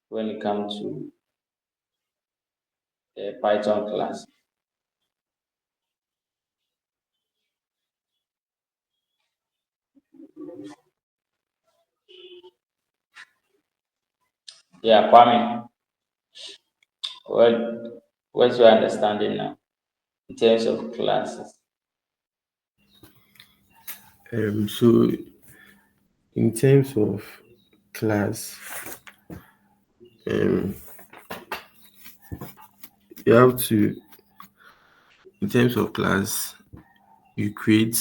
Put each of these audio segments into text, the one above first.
when it comes to a Python class. Yeah, Kwame, what what's your understanding now in terms of classes? So in terms of class, um, you have to, in terms of class, you create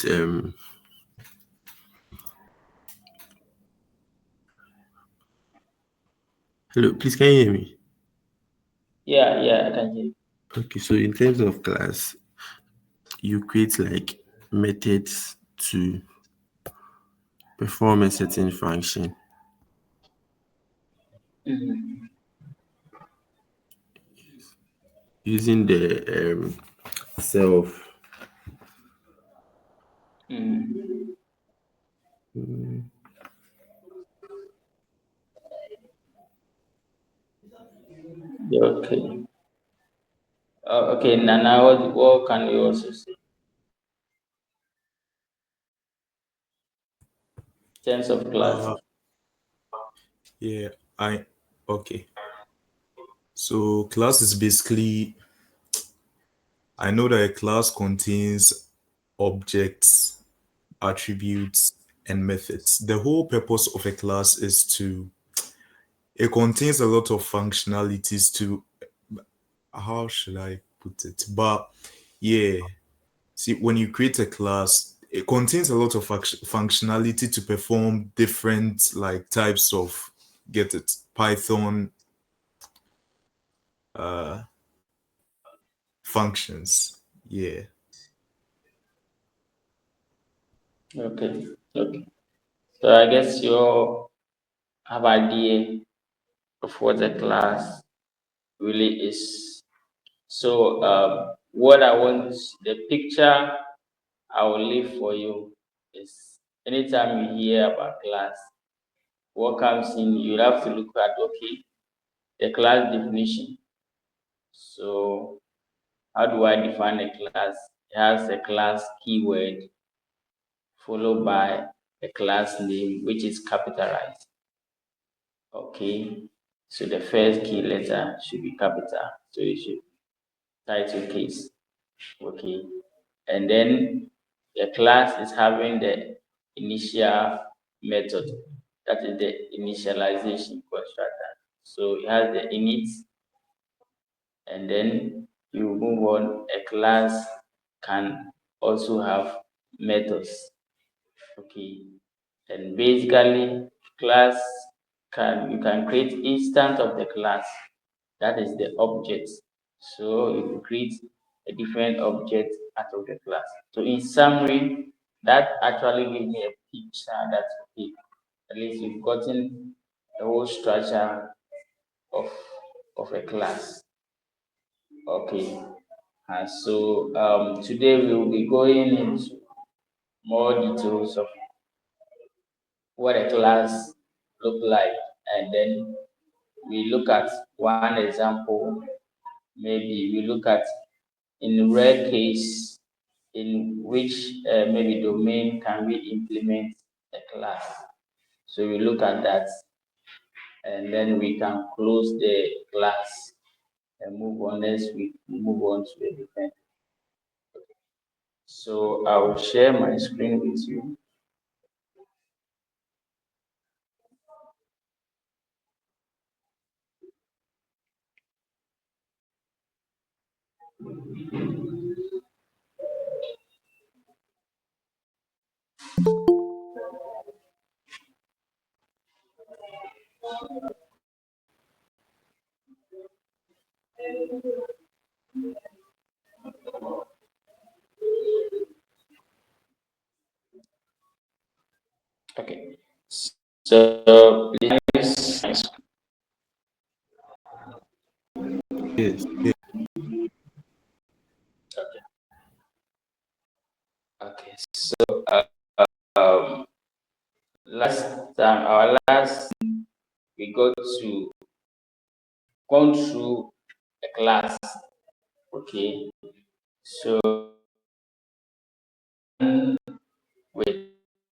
hello, please can you hear me? Yeah, yeah, I can hear you. Okay, so in terms of class, you create like methods to perform a certain function Mhm. using the self. Mhm. Yeah, okay. Okay, Nana, what can you also say in terms of Uh, classes? yeah, I okay. So class is basically I know that a class contains objects, attributes, and methods. The whole purpose of a class is to it contains a lot of functionalities to how should I put it? But yeah, see when you create a class, it contains a lot of functionality to perform different like types of get it Python uh functions. Yeah. Okay, okay. So I guess you have idea of what the class really is. So what I want, the picture I will leave for you is anytime you hear about class, what comes in, you have to look at okay, the class definition. So how do I define a class? It has a class keyword followed by a class name which is capitalized. Okay. So the first key letter should be capital. So you should title case. Okay. And then the class is having the initial method. That is the initialization constructor. So it has the init, and then you move on. A class can also have methods. Okay. And basically, class you can create instance of the class. That is the object. So you create a different object out of the class. So in summary, that actually gives me a picture that okay, at least you've gotten the whole structure of of a class. Okay. And so today we will be going into more details of what a class look like, and then we look at one example. Maybe we look at in rare case in which maybe domain can we implement a class. So we look at that, and then we can close the class and move on. Next week move on to a different. So I will share my screen with you. Okay. So please. Yes. Okay. Okay. So um, last time, our last, we got to gone through a class. Okay, so with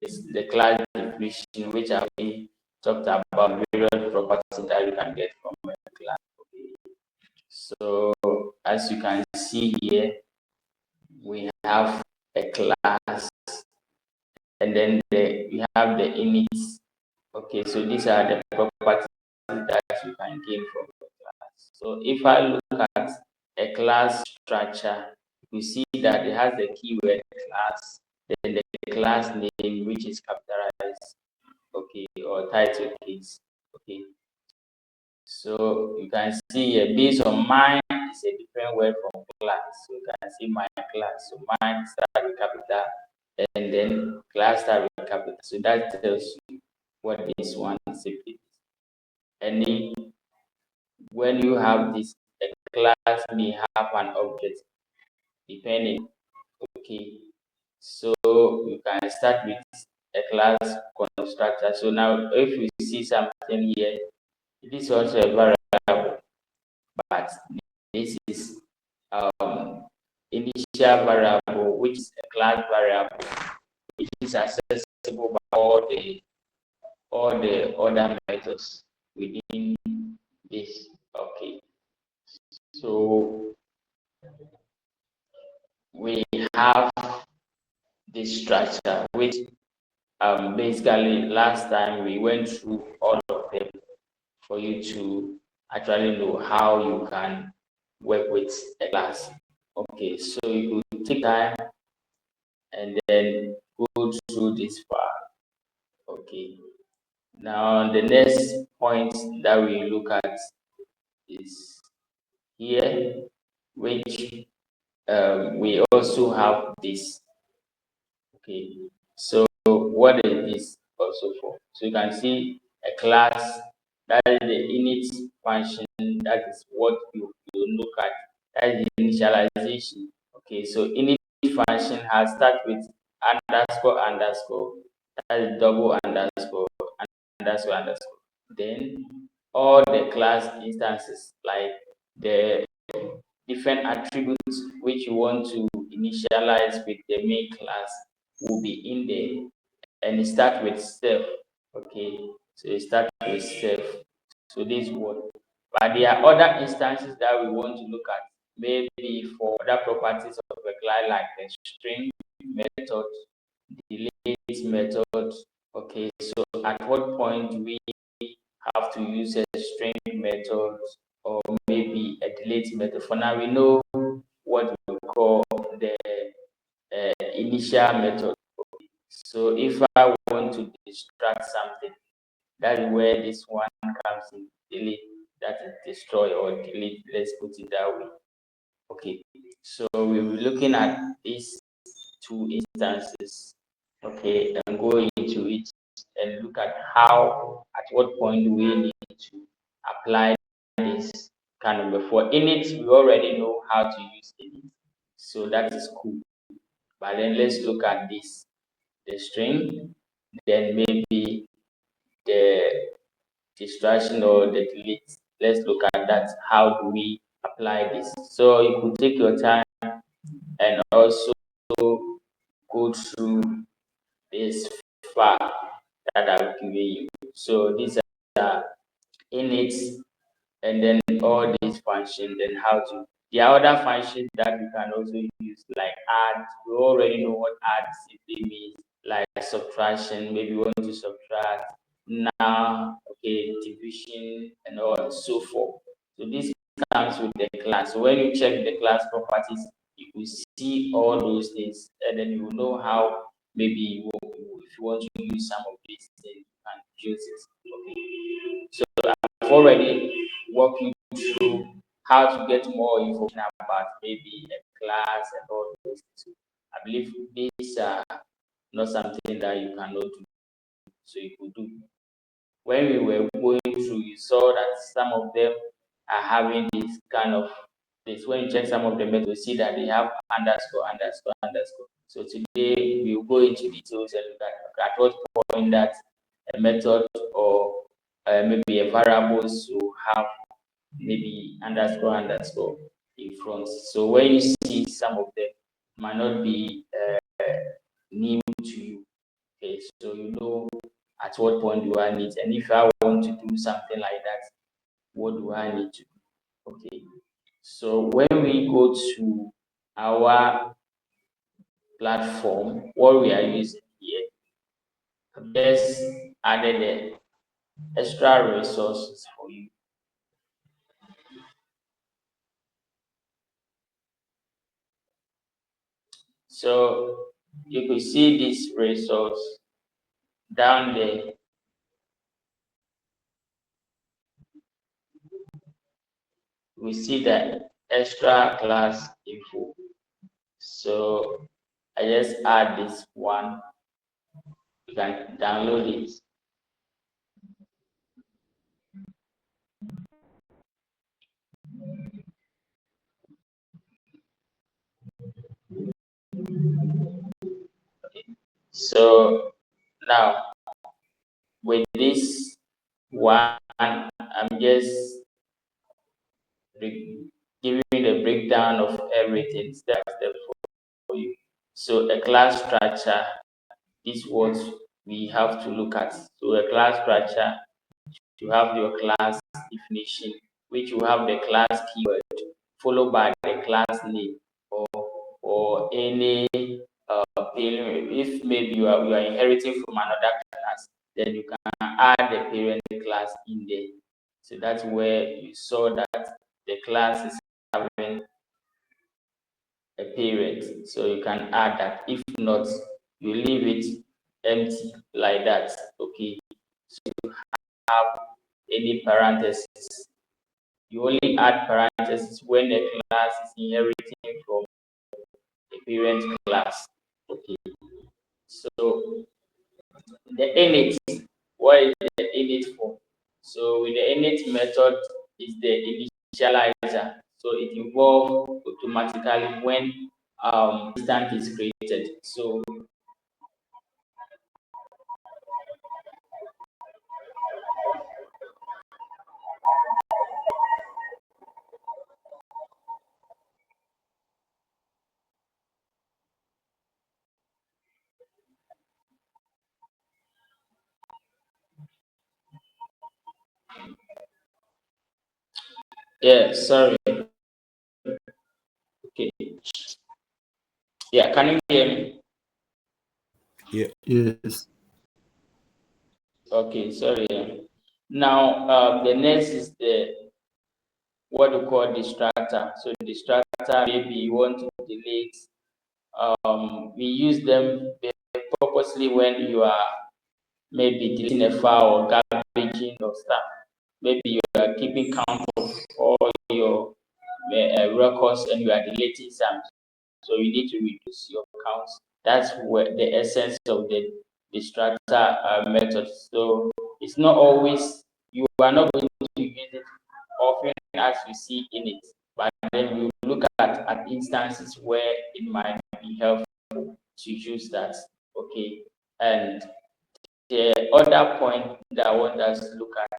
the class definition, which I talked about various properties that you can get from a class. Okay. So as you can see here, we have a class, and then we have the init. Okay, so these are the properties that you can gain from the class. So if I look at a class structure, you see that it has the keyword class, then the class name, which is capitalized, okay, or title case. Okay, so you can see based on mine, it's a different word from class. So you can see my class. So mine start with capital, and then class start with capital. So that tells you what this one is. And when you have this, a class may have an object depending. Okay, so you can start with a class constructor. So now if you see something here, it is also a variable, but this is initial variable, which is a class variable, which is accessible by all the other methods within this. Okay, so we have this structure, which basically last time we went through all of them for you to actually know how you can work with a class. Okay, so you could take time and then go through this part. Okay, now the next point that we look at is here, which we also have this. Okay, so what is this also for? So you can see a class, that is the init function, that is what you look at, that is the initialization. Okay, so init function has start with underscore underscore, that is double underscore underscore underscore. Then all the class instances, like the different attributes which you want to initialize with the main class, will be in there, and it start with self. Okay, so it start with self. So this one, but there are other instances that we want to look at, maybe for other properties of a class, like the string method, delete method. Okay, so at what point do we have to use a string method, or maybe a delete method? For now, we know what we call the initial method. So if I want to distract something, that is where this one comes in. Delete, that is destroy or delete. Let's put it that way. Okay. So we'll be looking at these two instances. Okay, and go into it and look at how, at what point do we need to apply this kind of before. In it, we already know how to use it. So that is cool. But then let's look at this, the string, then maybe the distraction or the delete. Let's look at that. How do we apply this? So you could take your time and also go through this file that I've given you. So these are init, and then all these functions, and how to. There are other functions that you can also use, like add. We already know what add simply means, like subtraction. Maybe you want to subtract now, okay, division, and all and so forth. So this comes with the class. So when you check the class properties, you will see all those things, and then you will know how maybe if you want to use some of these things, you can use it. Okay. So I've already walked you through how to get more information about maybe a class and all those things. I believe these are not something that you cannot do. So you could do. When we were going through, you saw that some of them are having this kind of this. When you check some of them, you see that they have underscore, underscore, underscore. So today we will go into details and look at what point that a method or maybe a variables to have maybe underscore in front. So when you see some of them might not be new to you. Okay, so you know at what point do I need, and if I want to do something like that, what do I need to do? Okay, so when we go to our platform, what we are using here, I've just added the extra resources for you. So you could see this resource down there. We see the extra class info. So I just add this one. You can download it. So now with this one, I'm just giving you the breakdown of everything step by step for you. So a class structure is what we have to look at. So a class structure, you have your class definition, which will have the class keyword followed by the class name or any parent. If maybe you are inheriting from another class, then you can add the parent class in there. So that's where you saw that the class is having a parent. So you can add that. If not, you leave it empty like that. Okay. So you have any parentheses. You only add parentheses when the class is inheriting from a parent class. Okay. So the init, what is the init for? So with the init method is the initializer. So it evolves automatically when instance is created. So yeah, sorry. Okay. Yeah, can you hear me? Yeah. Yes. Okay, sorry. Now the next is the what we call distractor. So distractor, maybe you want to delete. We use them purposely when you are maybe deleting a file or garbaging of stuff. Maybe you are keeping count of all your records and you are deleting some. So you need to reduce your counts. That's where the essence of the distractor method. So it's not always, you are not going to use it often as you see in it, but then you look at instances where it might be helpful to use that. Okay. And the other point that I want us to look at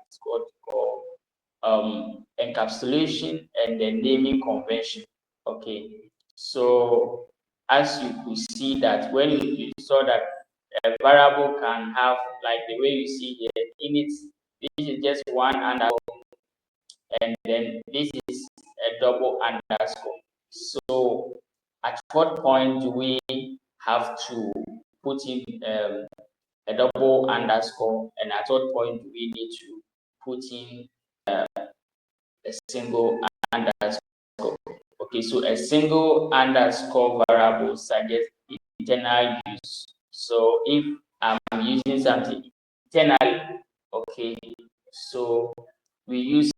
is what we call encapsulation and the naming convention. Okay, so as you could see that when you saw that a variable can have like the way you see here in it, this is just one underscore, and then this is a double underscore. So at what point do we have to put in a double underscore, and at what point do we need to put in a single underscore? Okay, so a single underscore variable suggests internal use. So if I'm using something internally, okay, so we use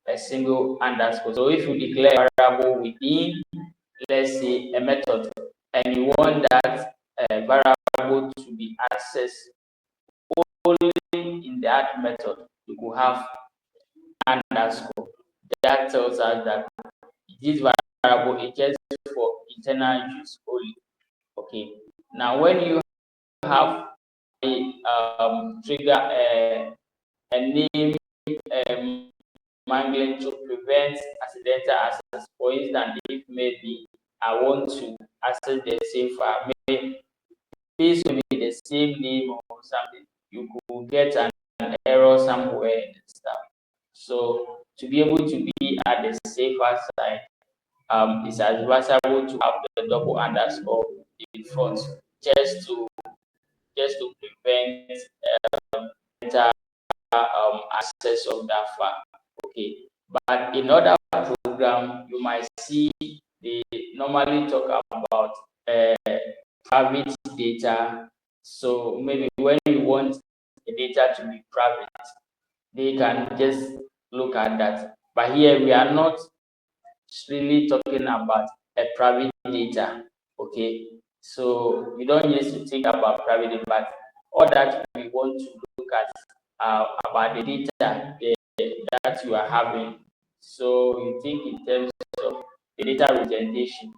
a single underscore. So if you declare a variable within, let's say, a method, and you want that variable to be accessed only in that method, you could have underscore. That tells us that this variable is just for internal use only. Okay. Now, when you have a trigger and name mangling to prevent accidental access. For instance, if maybe I want to access the same file, maybe this will be the same name or something, you could get an error somewhere and stuff. So to be able to be at the safer side, it's advisable to have the double underscore in front, just to prevent better access of that file. Okay, but in other program, you might see they normally talk about private data. So maybe when you want the data to be private, they can just look at that. But here we are not really talking about a private data. Okay, so we don't need to think about private data, but all that we want to look at about the data that you are having. So you think in terms of the data representation.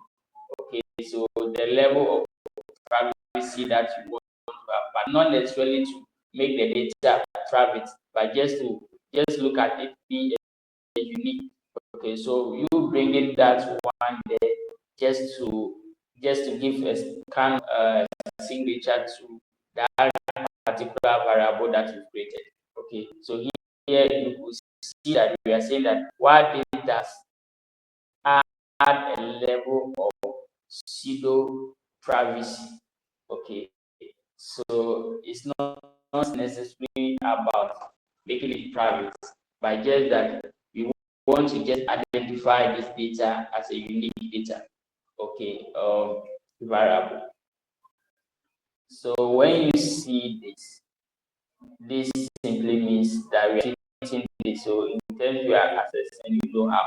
Okay, so the level of privacy that you want to have, but not necessarily to make the data private, but just look at it being unique. Okay, so you bringing that one there just to give a kind signature to that particular variable that you've created. Okay, so here you could see that we are saying that what this does add a level of pseudo privacy. Okay, so it's not necessarily about making it private, but just that we want to just identify this data as a unique data. Okay, variable. So when you see this simply means that we are treating this. So in terms we are accessing, you don't have.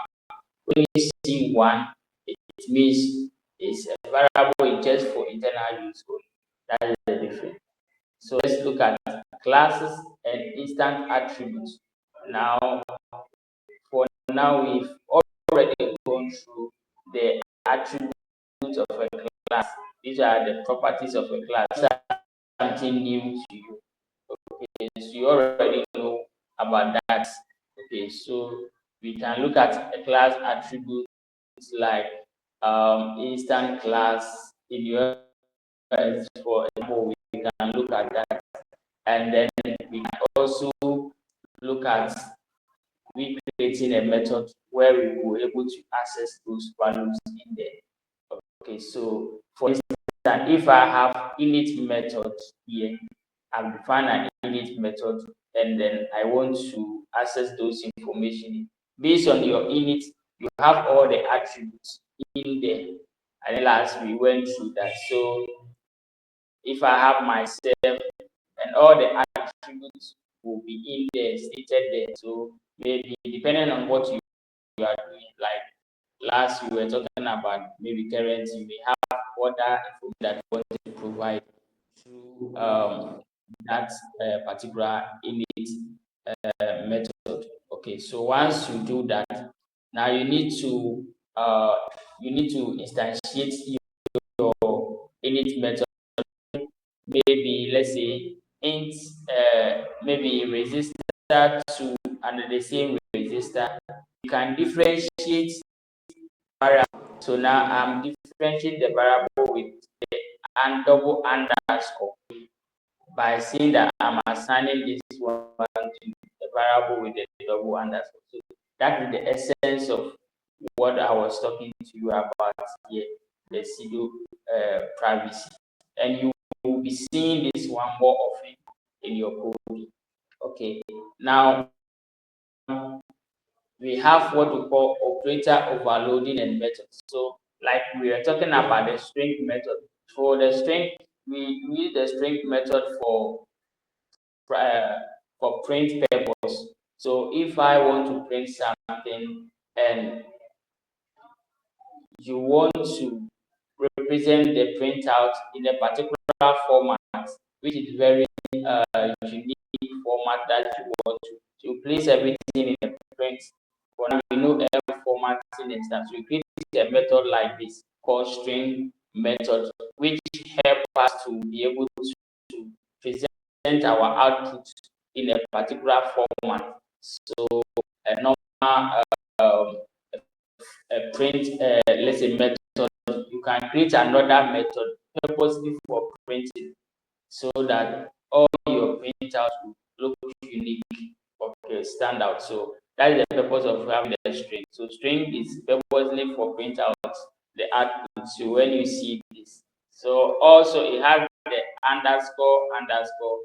When you see one, it means it's a variable just for internal use only. That is the difference. So let's look at classes and instant attributes. Now, for now, we've already gone through the attributes of a class. These are the properties of a class. These are something new to you. Okay, so you already know about that. Okay, so we can look at a class attributes like instant class in your, for example, we can look at that, and then we can also look at we creating a method where we were able to access those values in there. Okay, so for instance, if I have init method here, I've defined an init method, and then I want to access those information. Based on your init, you have all the attributes in there. And then last we went through that. So if I have myself and all the attributes will be in there, stated there. So maybe depending on what you are doing, like last we were talking about maybe currency, you may have other information that you want to provide through that particular init method. Okay, so once you do that, now you need to instantiate your init method. Maybe let's say int maybe resistor to under the same resistor. You can differentiate variable. So now I'm differentiating the variable with the and double underscore by saying that I'm assigning this one to the variable with the double underscore. So that is the essence of what I was talking to you about here, the pseudo privacy. And you will be seeing this one more often in your code. Okay, now we have what we call operator overloading and methods. So, like we are talking about the string method. For the string, we use the string method for print purpose. So, if I want to print something and you want to represent the printout in a particular format, which is very unique format that you want to place everything in a print. For now, we know every formatting and stuff. So we create a method like this called string method, which help us to be able to present our output in a particular format. So a normal print, let's say method, you can create another method purposely for printing so that all your printouts will look unique, okay, stand out. So that is the purpose of having the string. So string is purposely for printouts, the output. So when you see this, so also it has the underscore underscore,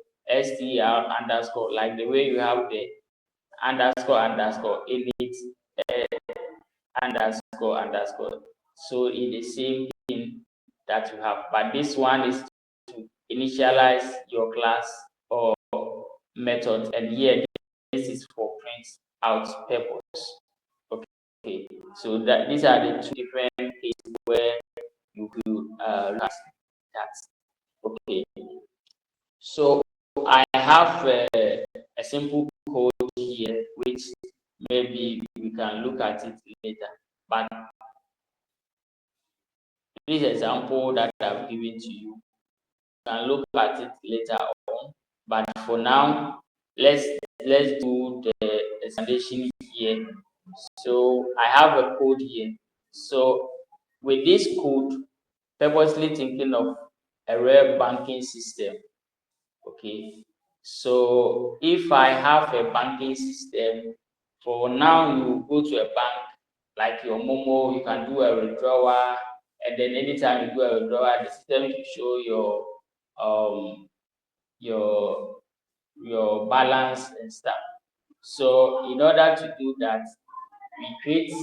like the way you have the underscore in it, underscore. So it's the same thing that you have, but this one is to initialize your class or method, and here this is for print out purpose. Okay, so that these are the two different cases where you could look at that. Okay, so I have a simple code here, which maybe we can look at it later. But this example that I've given to you, you can look at it later on. But for now, let's do the explanation here. So I have a code here. So with this code, purposely thinking of a real banking system. Okay, so if I have a banking system, for now you go to a bank like your Momo, you can do a withdrawal, and then anytime you do a withdrawal, the system will show um your your balance and stuff. So in order to do that, we create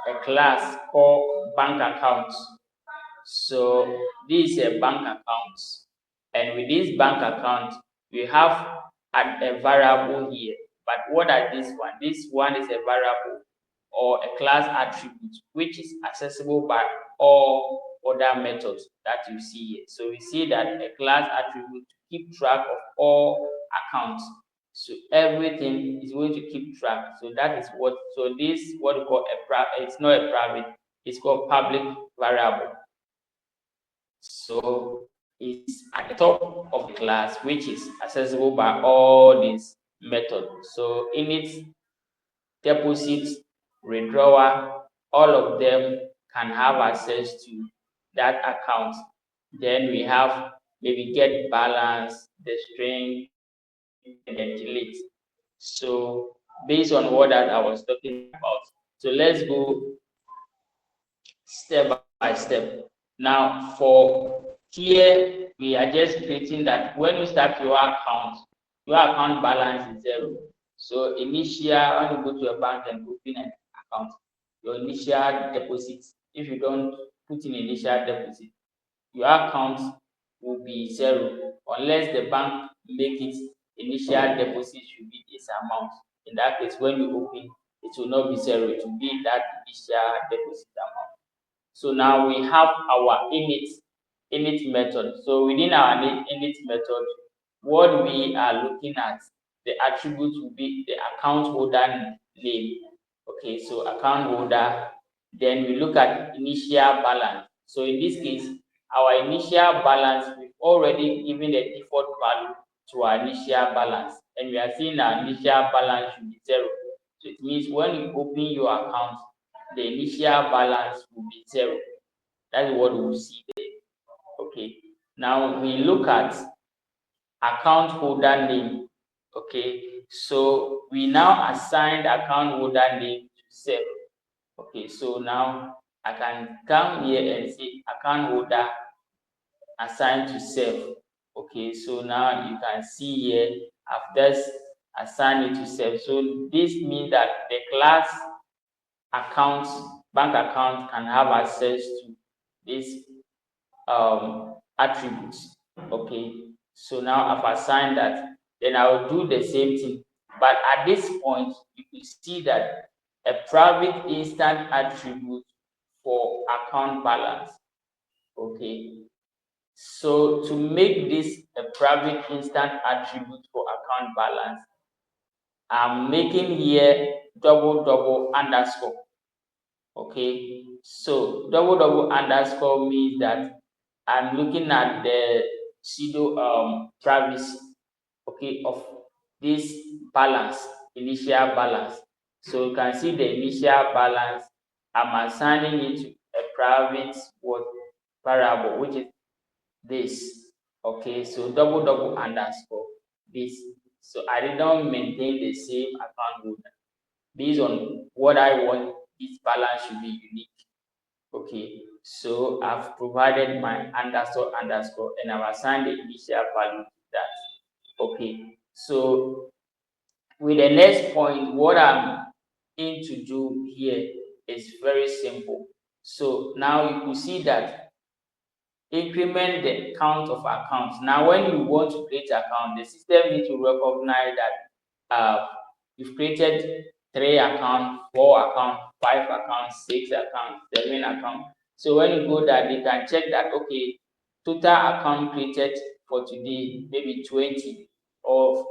a class called bank account. So this is a bank account, and with this bank account, we have a variable here. But what are this one? This one is a variable or a class attribute which is accessible by all other methods that you see here. So we see that a class attribute to keep track of all accounts. So everything is going to keep track. So that is what. So this what we call a private. It's not a private. It's called public variable. So it's at the top of the class, which is accessible by all these methods. So init, deposit, withdrawal, all of them can have access to that account. Then we have maybe get balance, the string, and then delete. So based on what that I was talking about. So let's go step by step. Now, for here, we are just creating that when you start your account balance is zero. So initial, when you go to a bank and open an account, your initial deposit, if you don't put in initial deposit, your account will be zero unless the bank make it initial deposit should be this amount. In that case, when you open, it will not be zero, it will be that initial deposit amount. So now we have our init method. So within our init method, what we are looking at, the attribute will be the account holder name. Okay, so account holder. Then we look at initial balance. So in this case, our initial balance, we've already given the default value to our initial balance, and we are seeing our initial balance should be zero. So it means when you open your account, the initial balance will be zero. That's what we see there. Okay. Now we look at account holder name. Okay. So we now assign account holder name to self. Okay. So now I can come here and say account holder assigned to self. Okay. So now you can see here I've just assigned it to self. So this means that the class account, bank account can have access to this attributes. Okay, so now I've assigned that. Then I will do the same thing. But at this point, you can see that a private instant attribute for account balance. Okay, so to make this a private instant attribute for account balance, I'm making here double underscore. Okay, so double underscore means that I'm looking at the pseudo privacy. okay, of this balance, initial balance. So you can see the initial balance. I'm assigning it to a private what variable, which is this. Okay, so double underscore this. So I did not maintain the same account holder based on what I want. This balance should be unique. Okay, so I've provided my underscore and I've assigned the initial value to that. Okay, so with the next point, what I'm in to do here is very simple. So now you could see that increment the count of accounts. Now, when you want to create account, the system needs to recognize that you've created 3 accounts, 4 accounts, 5 accounts, 6 accounts, 7 accounts. So when you go that, they can check that, okay, total account created for today, maybe 20, or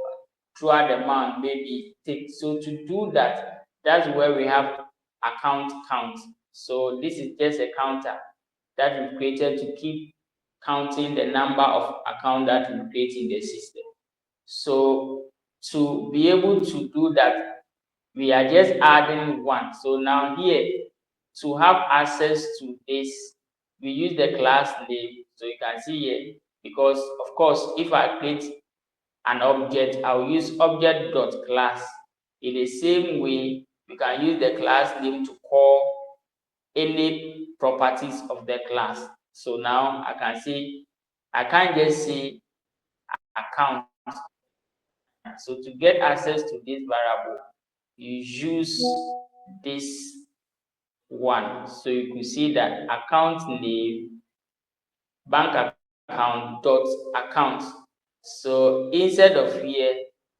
throughout the month, maybe take. So to do that, that's where we have account count. So this is just a counter that we created to keep counting the number of accounts that we create in the system. So to be able to do that, we are just adding one. So now here, to have access to this, we use the class name. So you can see here, because of course, if I create an object, I'll use object.class. In the same way, we can use the class name to call any properties of the class. So now I can see, I can't just say account. So to get access to this variable, you use this one. So you could see that account name, bank account dot account. So instead of here,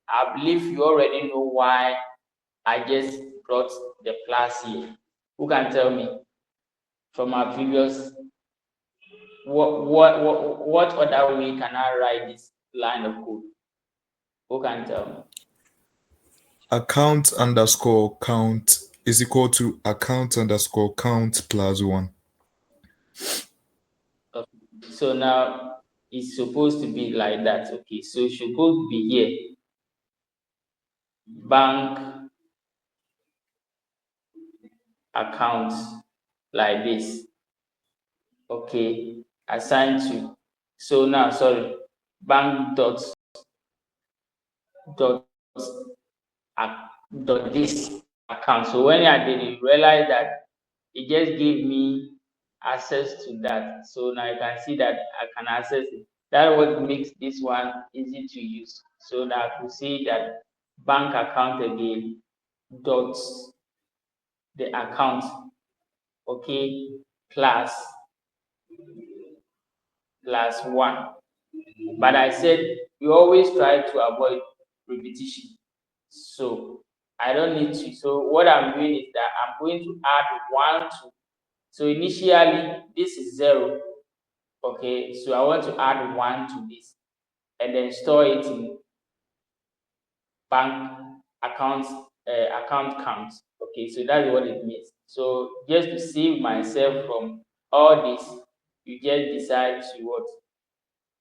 I believe you already know why I just brought the plus here. Who can tell me from our previous, what other way can I write this line of code? Who can tell me? Account underscore count is equal to account underscore count plus one. Okay. So now it's supposed to be like that. Okay, so it's supposed to be here. Bank account like this. Okay, assigned to. So now, sorry, bank dot dot this account. So when I did it, realize that it just gave me access to that. So now you can see that I can access it. That what makes this one easy to use. So now I could see that bank account again dot the account, okay, plus one. But I said you always try to avoid repetition. So I don't need to. So what I'm doing is that I'm going to add 1 to. So initially this is 0. Okay, so I want to add 1 to this and then store it in bank accounts, account count. Okay, so that's what it means. So just to save myself from all this, you just decide to what,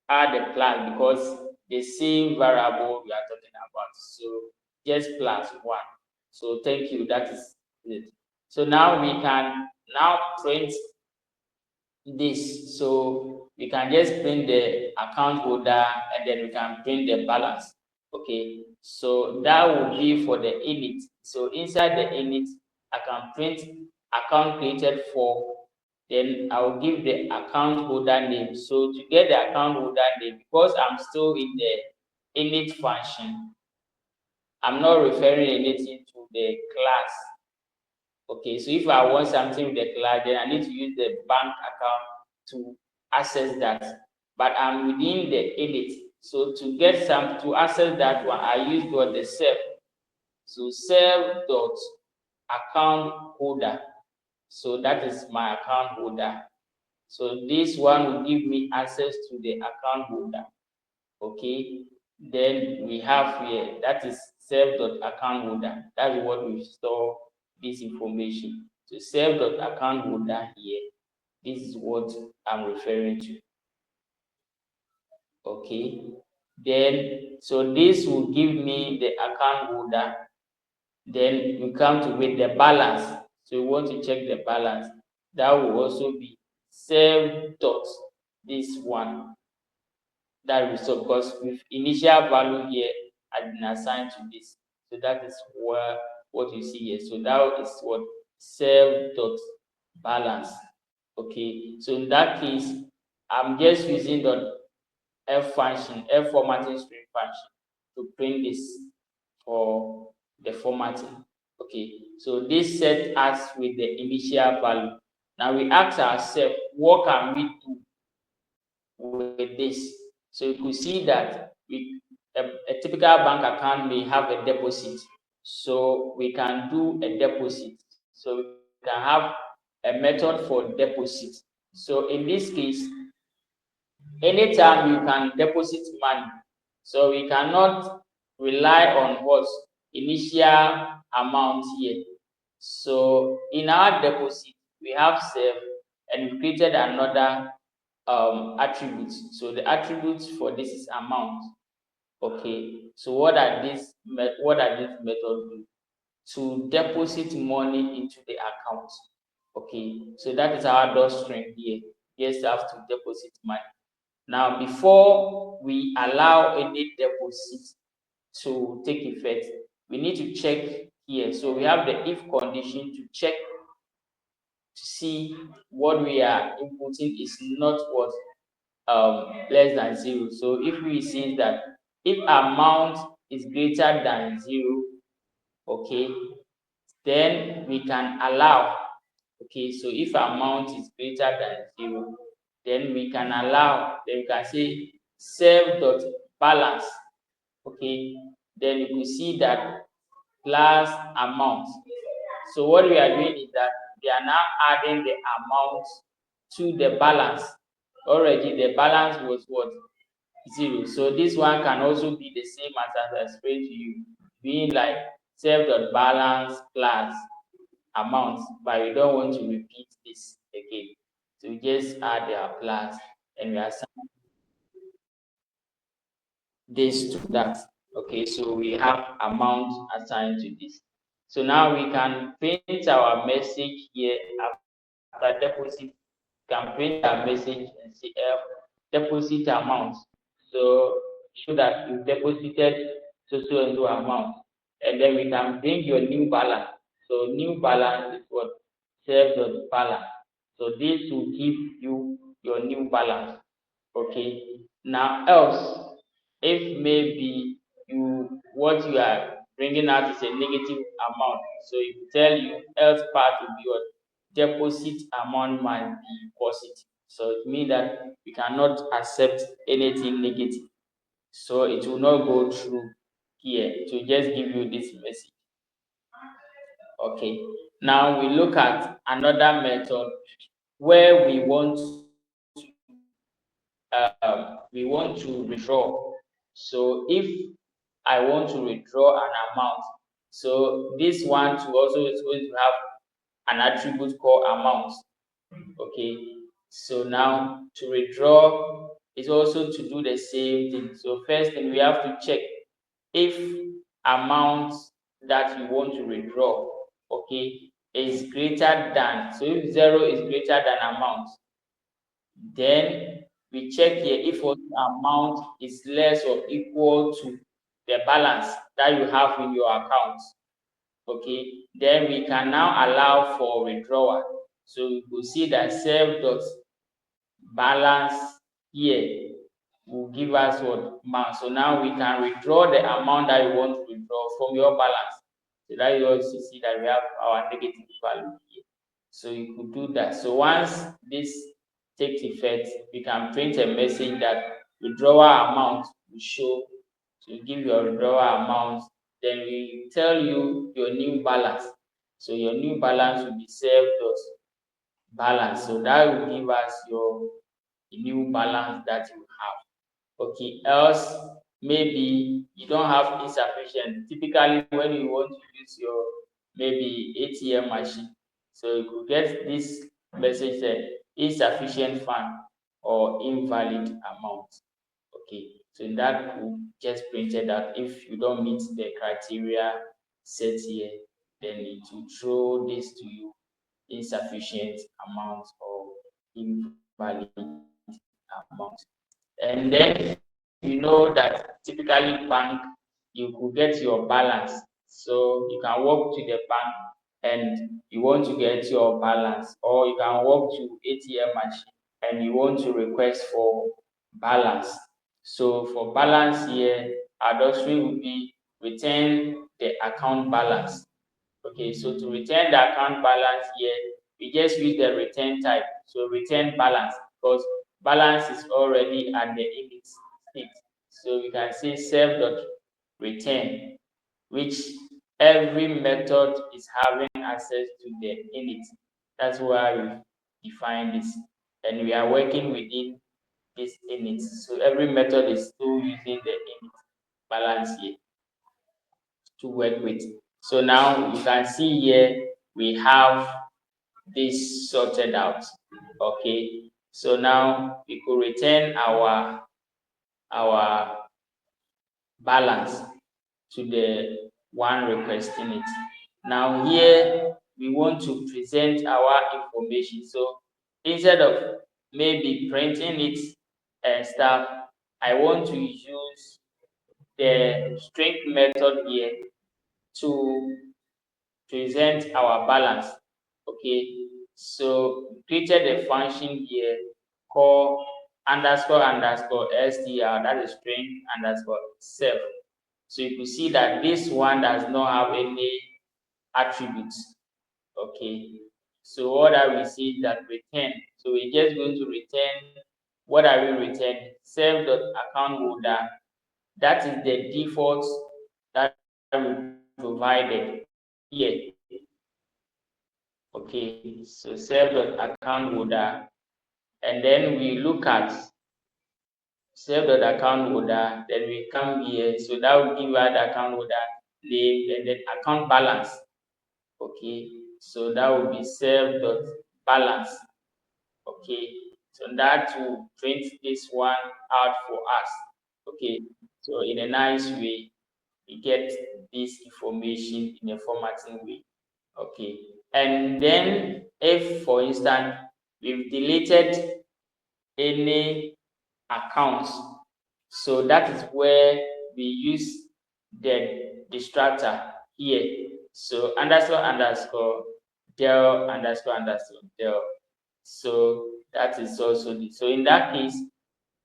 add a plus, because the same variable we are talking about. So just plus 1. So thank you. That is it. So now we can now print this. So we can just print the account holder and then we can print the balance. Okay, so that will be for the init. So inside the init, I can print account created for, then I'll give the account holder name. So to get the account holder name, because I'm still in the init function, I'm not referring anything to the class. Okay, so if I want something with the class, then I need to use the bank account to access that. But I'm within the init. So to get some, to access that one, I use what, the self. So self dot account holder. So that is my account holder. So this one will give me access to the account holder. Okay, then we have here, that is self dot account holder. That's what we store this information. So self dot account holder here, this is what I'm referring to. Okay, Then, so this will give me the account holder. Then you come to with the balance. So you want to check the balance. That will also be save dot this one that result, because with initial value here has been assigned to this. So that is where what you see here. So that is what save dot balance. Okay, so in that case, I'm just using the F function, F formatting string function to print this for the formatting. Okay, so this set us with the initial value. Now we ask ourselves, what can we do with this? So you could see that a typical bank account may have a deposit. So we can do a deposit. So we can have a method for deposit. So in this case, anytime you can deposit money. So we cannot rely on what initial amount here. So in our deposit, we have save and we created another attribute. So the attributes for this is amount. Okay. So what are these methods do? To deposit money into the account. Okay. So that is our dot string here. Yes, you have to deposit money. Now, before we allow any deposit to take effect, we need to check here. So we have the if condition to check to see what we are inputting is not what less than zero. So if we see that if amount is greater than zero, okay, then we can allow. Okay, so if amount is greater than zero, then we can allow, then we can say save dot balance. Okay, then you could see that plus amount. So what we are doing is that we are now adding the amount to the balance. Already the balance was what? Zero. So this one can also be the same as I explained to you, being like save dot balance plus amount, but we don't want to repeat this again. So we just add the plus and we assign this to that. Okay, so we have amount assigned to this. So now we can print our message here after deposit. We can print our message and say deposit amount. So show that you deposited so and so amount, and then we can bring your new balance. So new balance is what save the balance. So this will give you your new balance. Okay. Now else, if maybe what you are bringing out is a negative amount, so it will tell you else part will be what deposit amount might be positive. So it means that we cannot accept anything negative. So it will not go through here. It will just give you this message. Okay. Now we look at another method where we want to withdraw. So if I want to withdraw an amount, so this one too also is going to have an attribute called amount. Okay, so now to withdraw is also to do the same thing. So first thing we have to check if amount that you want to withdraw, okay, is greater than, so if zero is greater than amount, then we check here if what amount is less or equal to the balance that you have in your account. Okay, then we can now allow for withdrawal. So we could see that save dot balance here will give us what amount. So now we can withdraw the amount that you want to withdraw from your balance. So that you also see that we have our negative value here. So you could do that. So once this takes effect, we can print a message that withdrawal amount will show. So you give your withdrawal amount, then we tell you your new balance. So your new balance will be save dot balance. So that will give us your new balance that you have. Okay, else maybe you don't have insufficient. Typically, when you want to use your maybe ATM machine, so you could get this message that insufficient fund or invalid amount. Okay, So in that will just printed out. If you don't meet the criteria set here, then it will throw this to you, insufficient amount or invalid amount. And then you know that typically bank, you could get your balance. So you can walk to the bank and you want to get your balance, or you can walk to ATM machine and you want to request for balance. So for balance here, adultery will be return the account balance. Okay, so to return the account balance here, we just use the return type. So return balance, because balance is already at the init state. So we can say self.return, which every method is having access to the init. That's why we define this. And we are working within this init. So every method is still using the init balance here to work with. So now you can see here we have this sorted out. Okay, so now we could return our balance to the one requesting it. Now here we want to present our information. So instead of maybe printing it and stuff, I want to use the string method here to present our balance. Okay, so we created a function here called underscore underscore str, that is string underscore self. So you can see that this one does not have any attributes. Okay, so what are we see that return? So we're just going to return, what are we returning? Self.account holder, that is the default that we provided here. Okay, so self.account holder, and then we look at self.account holder, then we come here, so that will give us the account holder name and then account balance. Okay, so that will be self.balance. Okay, so that will print this one out for us. Okay, so in a nice way, we get this information in a formatting way. Okay, and then if for instance we've deleted any accounts, so that is where we use the distractor here. So underscore underscore del underscore underscore del. So that is also the, so in that case,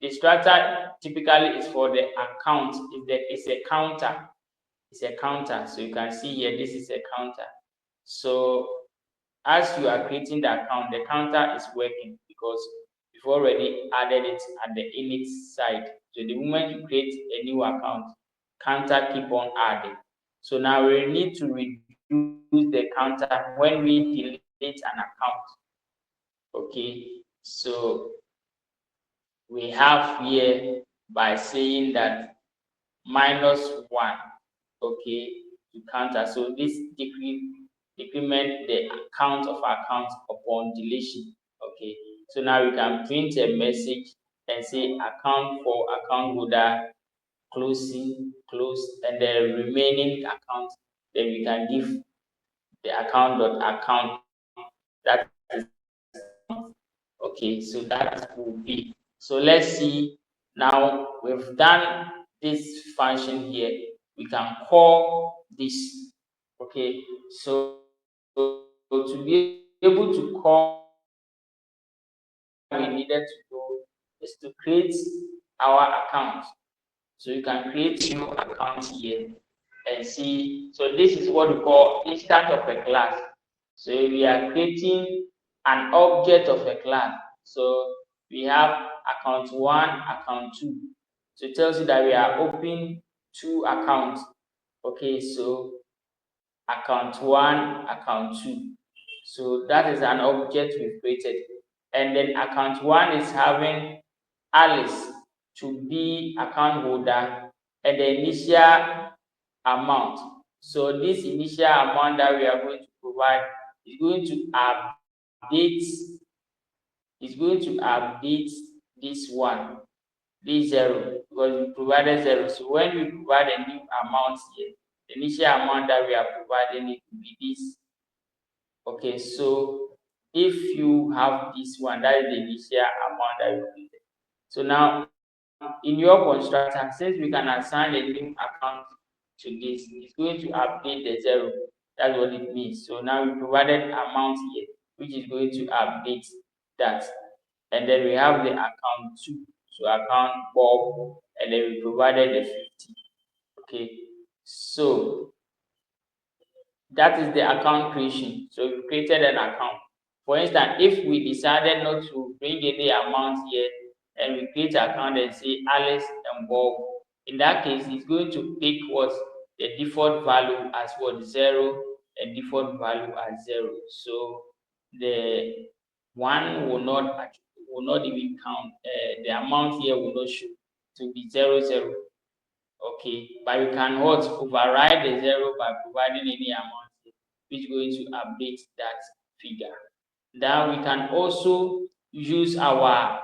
distractor typically is for the account, it's a counter. It's a counter. So you can see here, this is a counter. So as you are creating the account, the counter is working because you've already added it at the init side. So the moment you create a new account, counter keep on adding. So now we need to reduce the counter when we delete an account. Okay, so we have here by saying that -1, okay, to counter. So this decrement the count of accounts upon deletion. Okay, so now we can print a message and say account for account holder closing close, and the remaining account, then we can give the account that is empty. Okay, so that will be, so let's see. Now we've done this function here, we can call this. Okay, so to be able to call this, what we needed to do is to create our account. So you can create new account here and see. So this is what we call instance of a class. So we are creating an object of a class. So we have account one, account two. So it tells you that we are opening two accounts. Okay, so account one, account two. So that is an object we've created. And then account one is having Alice to be account holder and the initial amount. So this initial amount that we are going to provide is going to update, this one. this zero because we provided zero. So when we provide a new amount here, the initial amount that we are providing it will be this. Okay, so if you have this one, that is the initial amount that you created. So now in your constructor, since we can assign a new account to this, it's going to update the zero. That's what it means. So now we provided amount here, which is going to update that. And then we have the account two. So account Bob, and then we provided the 50. Okay. So that is the account creation. So we created an account. For instance, if we decided not to bring any amount here and we create an account and say Alice and Bob, in that case, it's going to pick what the default value as what zero and default value as zero. So the one will not even count. The amount here will not show to be zero zero. Okay, but you can what override the zero by providing any amount here, which is going to update that figure. Then we can also use our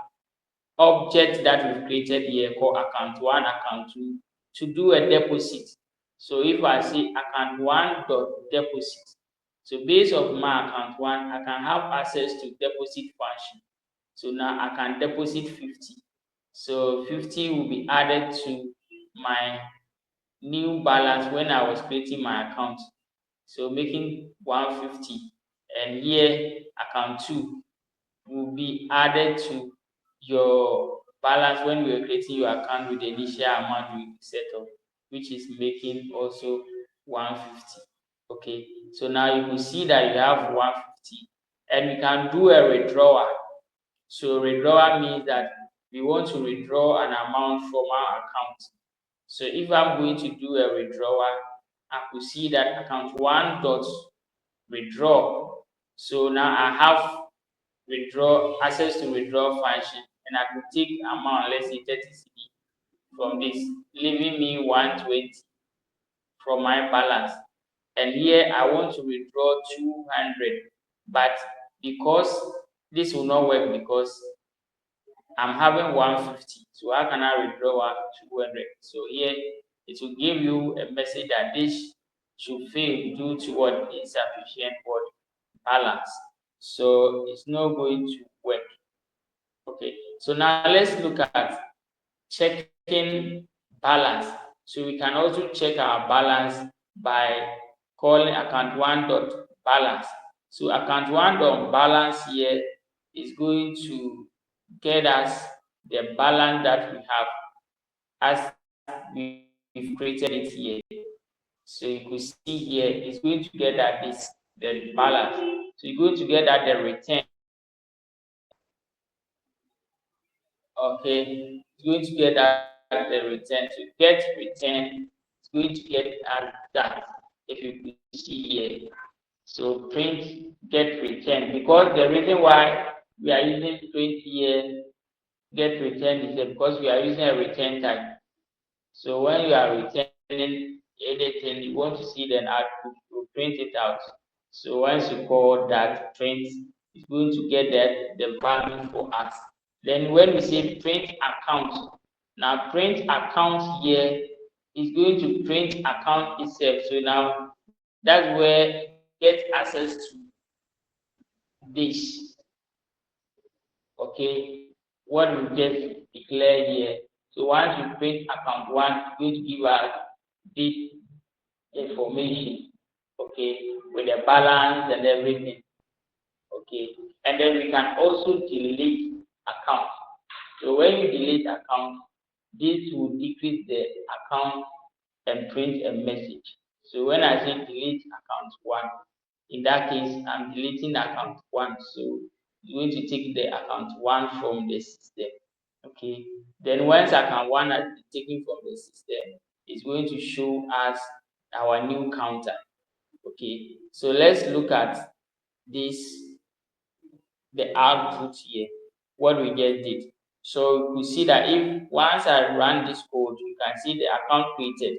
object that we've created here called account one, account two to do a deposit. So if I say account one dot deposit, so based on my account one, I can have access to deposit function. So now I can deposit 50. So 50 will be added to my new balance when I was creating my account. So making 150. And here account two will be added to your balance when you were creating your account with the initial amount you set up, which is making also 150. Okay, so now you can see that you have 150 and we can do a withdrawal. So withdrawal means that we want to withdraw an amount from our account. So if I'm going to do a withdrawal, I could see that account one dot withdraw. So now I have withdraw access to withdraw function and I could take amount, let's say 30 cedi from this, leaving me 120 from my balance. And here I want to withdraw 200, but because this will not work because I'm having 150. So how can I withdraw 200? So here it will give you a message that this should fail due to what insufficient what balance. So it's not going to work. Okay. So now let's look at checking balance. So we can also check our balance by calling account one dot balance. So account one dot balance here is going to get us the balance that we have as we've created it here. So you could see here it's going to get that this the balance. So you're going to get that the return. Okay, it's going to get that the return. To get return, it's going to get that if you could see here. So print get return because the reason why we are using print here get return is because we are using a return type. So when you are returning anything, you want to see the output, you print it out. So once you call that print, it's going to get the value for us. Then when we say print account, now print account here is going to print account itself. So now that's where get access to this. Okay, what we just declared here. So once you print account one, it's going to give us this information, okay, with the balance and everything, okay. And then we can also delete account. So when you delete account, this will decrease the account and print a message. So when I say delete account one, in that case, I'm deleting account one. So it's going to take the account one from the system. Okay. Then once account one has been taken from the system, it's going to show us our new counter. Okay. So let's look at this, the output here, what we just did. So you see that if once I run this code, you can see the account created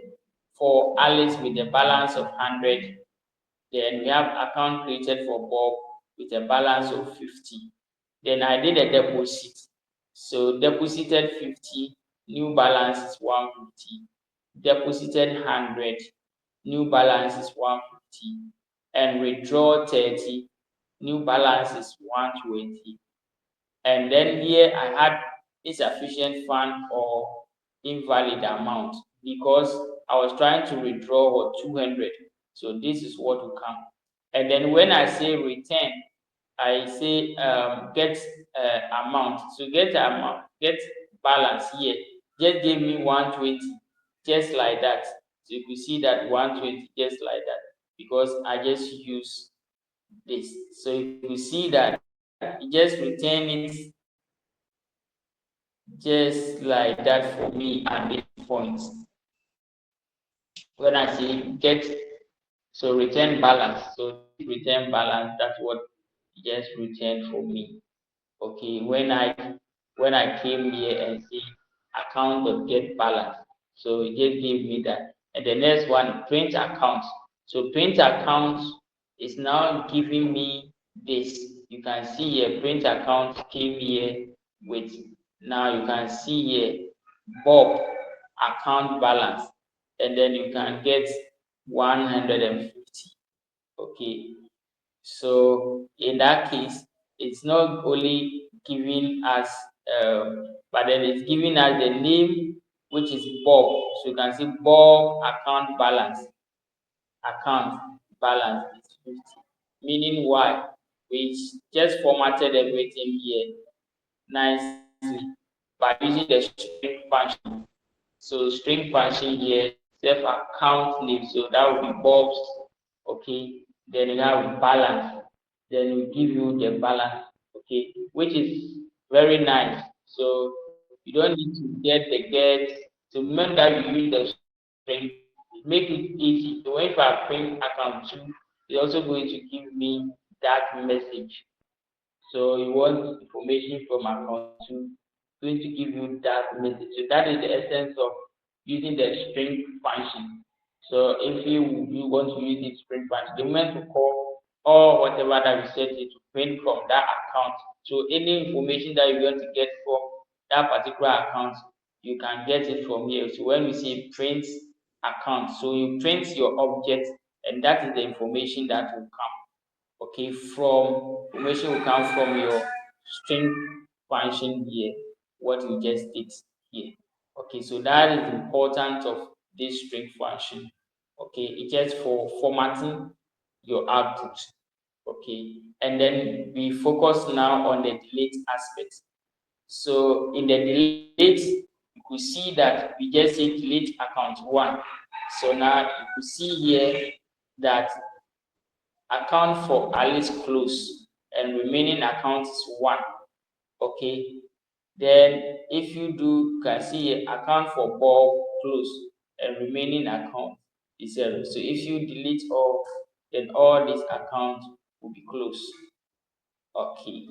for Alice with a balance of 100. Then we have account created for Bob with a balance of 50. Then I did a deposit. So deposited 50 new balance is 150. Deposited 100, new balance is 150. And withdraw 30, new balance is 120. And then here I had insufficient fund or invalid amount because I was trying to withdraw what 200. So this is what will come. And then when I say return, I say get amount. So get amount, get balance here. Just give me 120, just like that. So you could see that 120 just like that because I just use this. So you could see that you just return it just like that for me at this point. When I say get, so return balance. So this return balance, that's what it just returned for me. Okay, when I came here and see account of get balance, so it just gave me that. And the next one, print account. So print account is now giving me this. You can see here print account came here with, now you can see here Bob account balance, and then you can get 150. Okay, so in that case, it's not only giving us, but then it's giving us the name, which is Bob. So you can see Bob account balance is 50. Meaning why? We just formatted everything here nicely by using the string function. So string function here, self account name. So that will be Bob's. Okay. Then you have balance. Then we give you the balance. Okay, which is very nice. So you don't need to get the get. So remember that you use the string, make it easy. So if I print account 2, it's also going to give me that message. So you want information from account 2, going to give you that message. So that is the essence of using the string function. So if you want to use this string function, the moment to call or whatever that we set it to print from that account. So any information that you want to get from that particular account, you can get it from here. So when we say print account, so you print your object, and that is the information that will come. Okay, from information will come from your string function here, what we just did here. Okay, so that is the importance of this string function. Okay, it's just for formatting your output. Okay, and then we focus now on the delete aspect. So in the delete, you could see that we just say delete account 1. So now you could see here that account for Alice close and remaining account is 1. Okay, then if you do, you can see account for Bob close and remaining account is 0. So if you delete all, then all these accounts will be closed. Okay,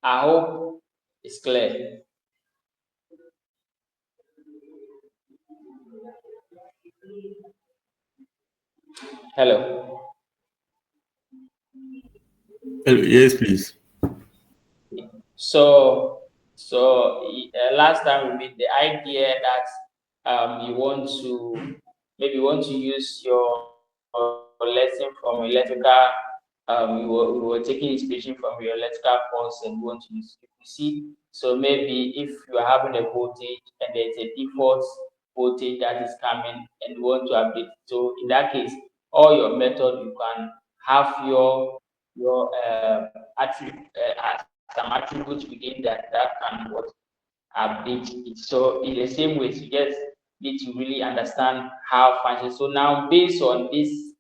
I hope it's clear. Hello. Hello, yes, please. So, last time we made the idea that you want to, maybe you want to use your lesson from electrical. We were taking inspiration from your electrical course and we want to use. You see, so maybe if you are having a voltage and there's a default voltage that is coming and you want to update. So in that case, all your method you can have your some attributes within that can what update it. So in the same way, you just need to really understand how functions. So now based on these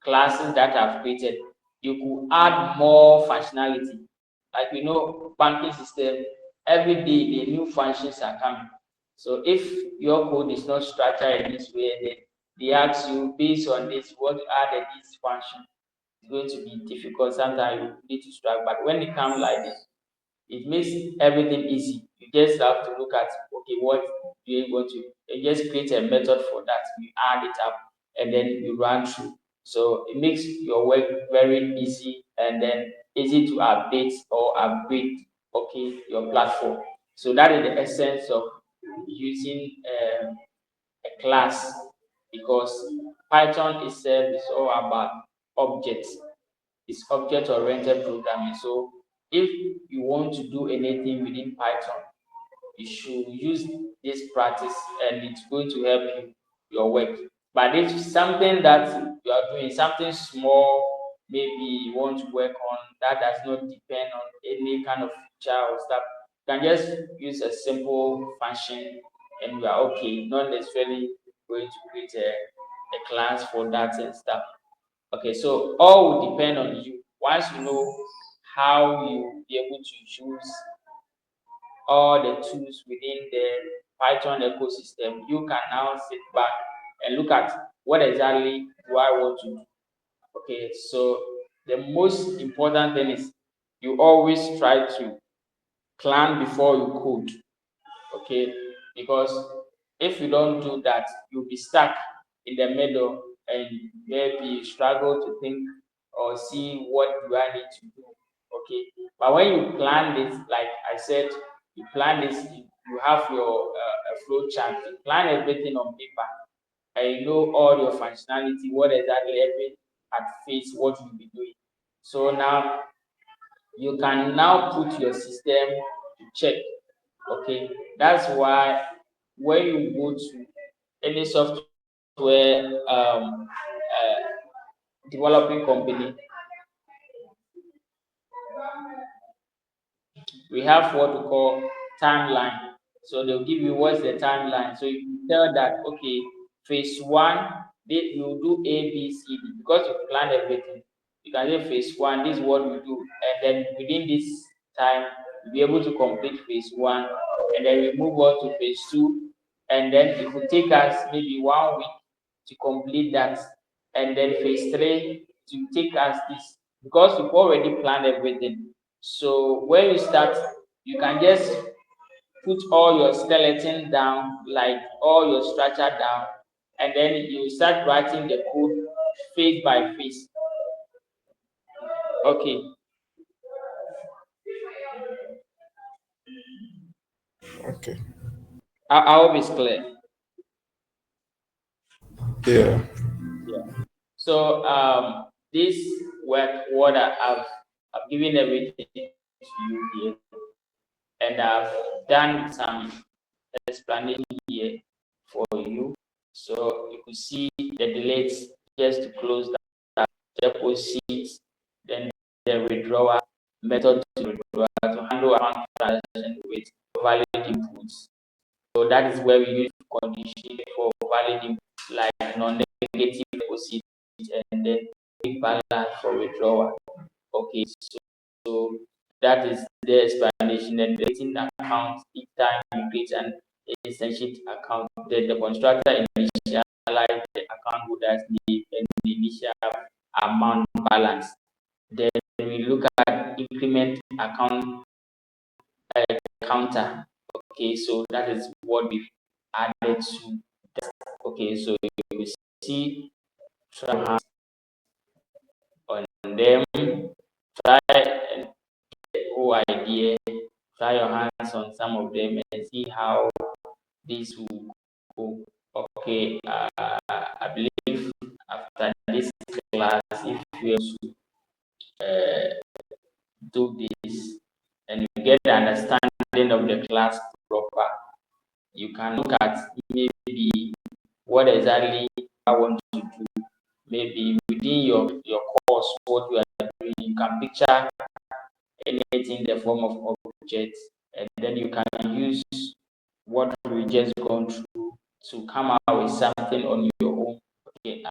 classes that I've created, you could add more functionality. Like we know banking system, every day the new functions are coming. So if your code is not structured in this way, then they ask you based on this, what are these functions? It's going to be difficult. Sometimes you need to strike, but when it comes like this, it makes everything easy. You just have to look at okay, what do you want to, you just create a method for that, you add it up and then you run through. So it makes your work very easy and then easy to update or upgrade okay, your platform. So that is the essence of using a class, because Python itself is all about objects. It's object oriented programming. So if you want to do anything within Python, you should use this practice, and it's going to help you your work. But if something that you are doing, something small, maybe you want to work on that does not depend on any kind of feature or stuff, you can just use a simple function and you are okay, not necessarily going to create a class for that and stuff. Okay, so all will depend on you. Once you know how you be able to choose all the tools within the Python ecosystem, you can now sit back and look at what exactly do I want to do. Okay, so the most important thing is you always try to plan before you code. Okay, because if you don't do that, you'll be stuck in the middle and maybe you struggle to think or see what do I need to do. Okay, but when you plan this, like I said, you plan this, you have your flow chart, you plan everything on paper, and you know all your functionality, what exactly every at face what you'll be doing. So now you can now put your system to check. Okay, that's why when you go to any software developing company, we have what we call timeline. So they'll give you what's the timeline. So you can tell that okay, phase one, you do A, B, C, D, because you plan everything. You can say phase one, this is what we do, and then within this time, you'll be able to complete phase one, and then we move on to phase two, and then it will take us maybe 1 week to complete that, and then phase three to take us this, because you've already planned everything. So when you start, you can just put all your skeleton down, like all your structure down, and then you start writing the code phase by phase. Okay, Okay. I hope it's clear. Yeah. Yeah. So this work, what I've given everything to you here, and I've done some explanation here for you. So you could see the delays just to close that deposit, then the withdrawal method to withdraw to handle account transaction with valid inputs. So that is where we use condition for valid inputs like non-negative deposit and then big balance for withdrawal. Okay, so that is the explanation, and creating account each time you create an essential account. The constructor initialize the account holder's name and the initial amount balance. Then we look at increment account counter. Okay, so that is what we added to that. Okay, so you see, try on them, try and whole idea, try your hands on some of them and see how this will go. Okay, I believe after this class, if you do this and you get the understanding of the class proper, you can look at maybe what exactly I want to do. Maybe within your course, what you are doing, you can picture anything in the form of objects, and then you can use what we just gone through to come out with something on your own. Okay,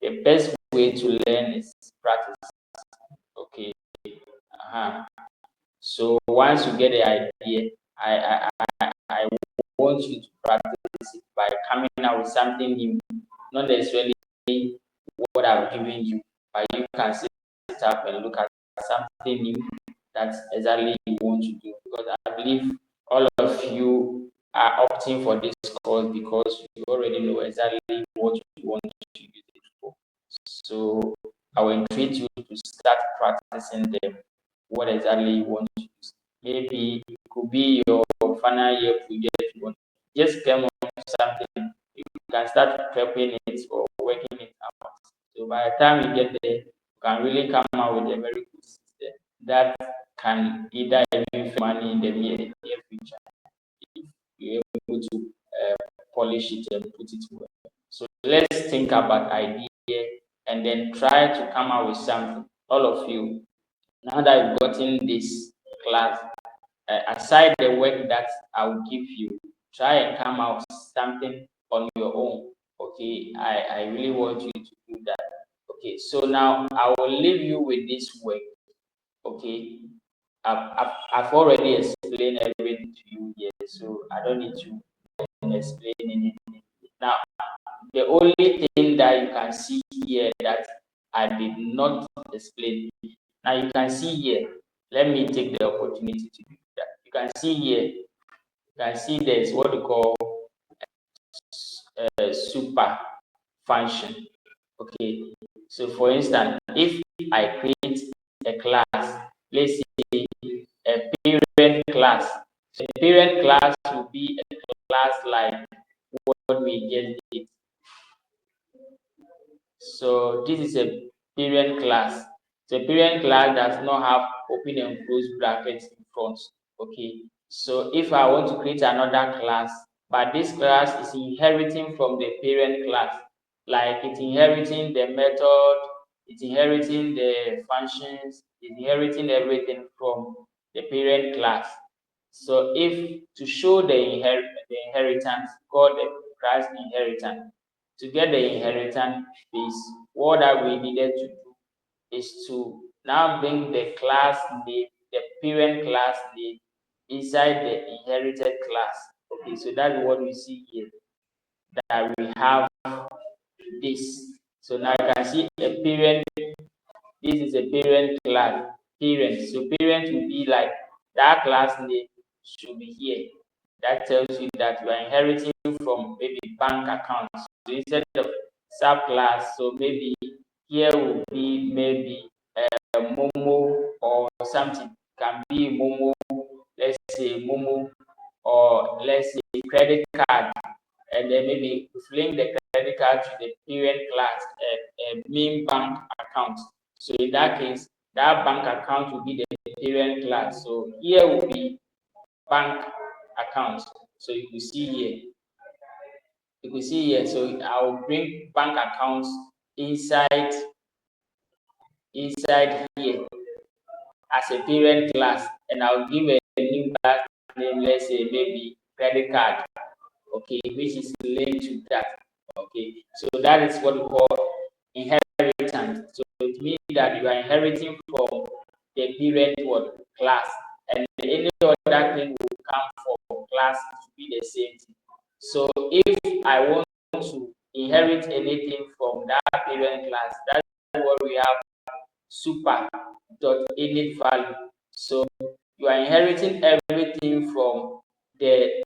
the best way to learn is practice. Okay, uh-huh. So once you get the idea, I want you to practice it by coming out with something new, not necessarily what I've given you, but you can sit up and look at something new that's exactly you want to do. Because I believe all of you are opting for this course because you already know exactly what you want to use it for. So I will entreat you to start practicing them. what exactly you want to use. Maybe it could be your final year project. You want just come up with something. You can start prepping it or working it out. So by the time you get there, you can really come out with a very good system that can either even money in the near future if you're able to polish it and put it well. So let's think about idea and then try to come out with something. All of you, now that you've gotten this class, aside the work that I will give you, try and come out something on your own. Okay, I really want you to do that. Okay, so now I will leave you with this work. Okay, I've already explained everything to you here, so I don't need to explain anything. Now, the only thing that you can see here that I did not explain. Now you can see here. Let me take the opportunity to do that. You can see here. You can see there's what we call super function. Okay. So for instance, if I create a class, let's say a parent class. So a parent class will be a class like what we just did. So this is a parent class. So a parent class does not have open and closed brackets in front. Okay. So if I want to create another class, but this class is inheriting from the parent class, like it's inheriting the method, it's inheriting the functions, it's inheriting everything from the parent class. So if to show the inheritance, called the class inheritance, to get the inheritance piece, what that we needed to do is to now bring the class name, the parent class name inside the inherited class. Okay, so that's what we see here, that we have this. So now you can see a parent, this is a parent class, parent. So parent will be like that class name should be here. That tells you that you are inheriting from maybe bank accounts. So instead of subclass, so maybe here will be maybe Momo or something. Can be Momo, let's say Momo, or let's say credit card, and then maybe link the credit card to the parent class, main bank account. So in that case, that bank account will be the parent class. So here will be bank account. So you can see here. You can see here. So I'll bring bank accounts inside here as a parent class, and I'll give a new class name, let's say maybe credit card, okay, which is linked to that. Okay, so that is what we call inheritance. So it means that you are inheriting from the parent what class, and any other thing will come from class to be the same thing. So if I want to inherit anything from that parent class, that's what we have super dot init value. So you are inheriting everything from the